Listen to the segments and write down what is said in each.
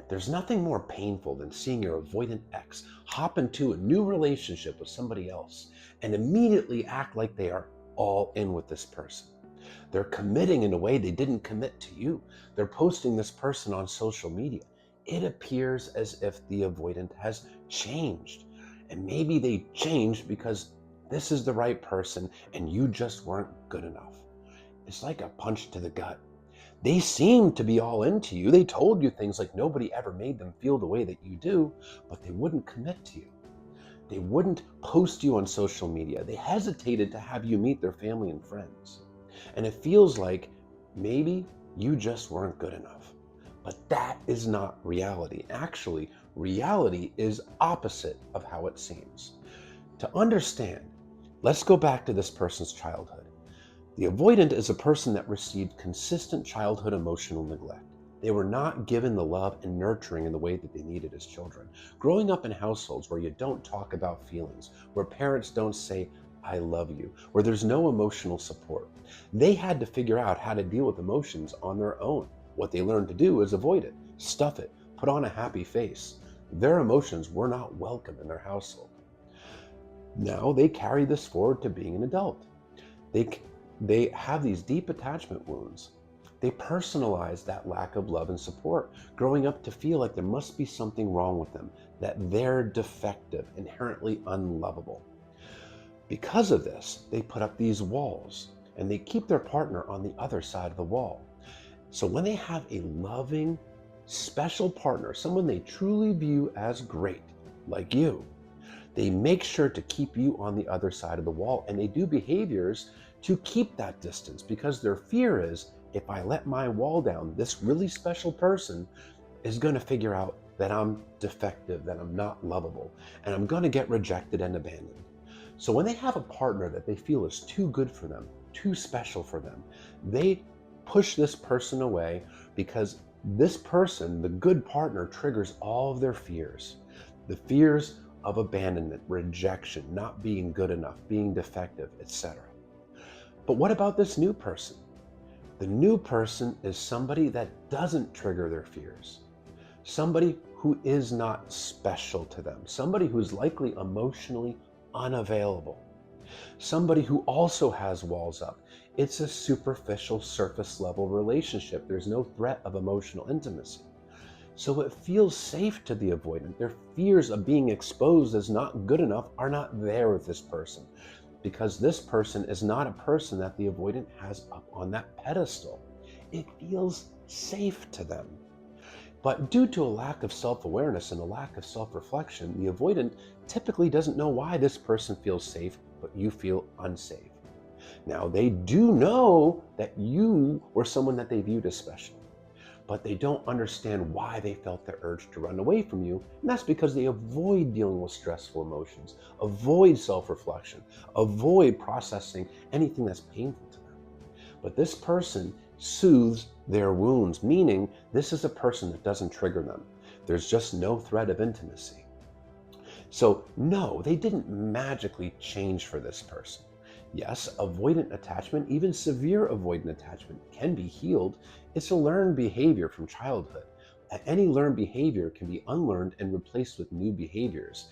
There's nothing more painful than seeing your avoidant ex hop into a new relationship with somebody else and immediately act like they are all in with this person. They're committing in a way they didn't commit to you. They're posting this person on social media. It appears as if the avoidant has changed. And maybe they changed because this is the right person and you just weren't good enough. It's like a punch to the gut. They seemed to be all into you. They told you things like nobody ever made them feel the way that you do, but they wouldn't commit to you. They wouldn't post you on social media. They hesitated to have you meet their family and friends. And it feels like maybe you just weren't good enough. But that is not reality. Actually, reality is opposite of how it seems. To understand, let's go back to this person's childhood. The avoidant is a person that received consistent childhood emotional neglect. They were not given the love and nurturing in the way that they needed as children. Growing up in households where you don't talk about feelings, where parents don't say, I love you, where there's no emotional support, they had to figure out how to deal with emotions on their own. What they learned to do is avoid it, stuff it, put on a happy face. Their emotions were not welcome in their household. Now they carry this forward to being an adult. They have these deep attachment wounds. They personalize that lack of love and support, growing up to feel like there must be something wrong with them, that they're defective, inherently unlovable. Because of this, they put up these walls and they keep their partner on the other side of the wall. So when they have a loving, special partner, someone they truly view as great, like you, they make sure to keep you on the other side of the wall, and they do behaviors to keep that distance because their fear is, if I let my wall down, this really special person is going to figure out that I'm defective, that I'm not lovable, and I'm going to get rejected and abandoned. So when they have a partner that they feel is too good for them, too special for them, they push this person away because this person, the good partner, triggers all of their fears. The fears of abandonment, rejection, not being good enough, being defective, etc. But what about this new person? The new person is somebody that doesn't trigger their fears. Somebody who is not special to them. Somebody who's likely emotionally unavailable. Somebody who also has walls up. It's a superficial, surface level relationship. There's no threat of emotional intimacy. So it feels safe to the avoidant. Their fears of being exposed as not good enough are not there with this person, because this person is not a person that the avoidant has up on that pedestal. It feels safe to them. But due to a lack of self-awareness and a lack of self-reflection, the avoidant typically doesn't know why this person feels safe, but you feel unsafe. Now, they do know that you were someone that they viewed as special, but they don't understand why they felt the urge to run away from you. And that's because they avoid dealing with stressful emotions, avoid self-reflection, avoid processing anything that's painful to them. But this person soothes their wounds, meaning this is a person that doesn't trigger them. There's just no threat of intimacy. So no, they didn't magically change for this person. Yes, avoidant attachment, even severe avoidant attachment, can be healed. It's a learned behavior from childhood. Any learned behavior can be unlearned and replaced with new behaviors.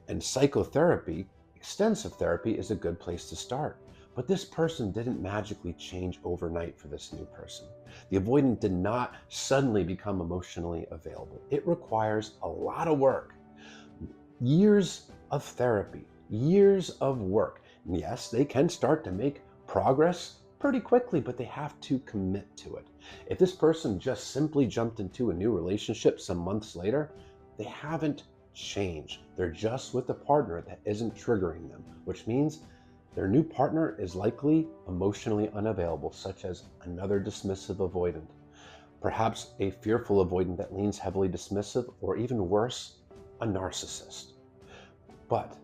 And psychotherapy, extensive therapy, is a good place to start. But this person didn't magically change overnight for this new person. The avoidant did not suddenly become emotionally available. It requires a lot of work, years of therapy, years of work. Yes, they can start to make progress pretty quickly, but they have to commit to it. If this person just simply jumped into a new relationship some months later, they haven't changed. They're just with a partner that isn't triggering them, which means their new partner is likely emotionally unavailable, such as another dismissive avoidant, perhaps a fearful avoidant that leans heavily dismissive, or even worse, a narcissist. But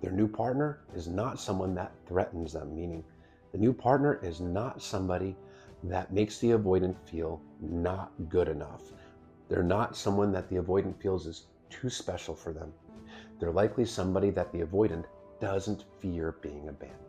their new partner is not someone that threatens them, meaning the new partner is not somebody that makes the avoidant feel not good enough. They're not someone that the avoidant feels is too special for them. They're likely somebody that the avoidant doesn't fear being abandoned.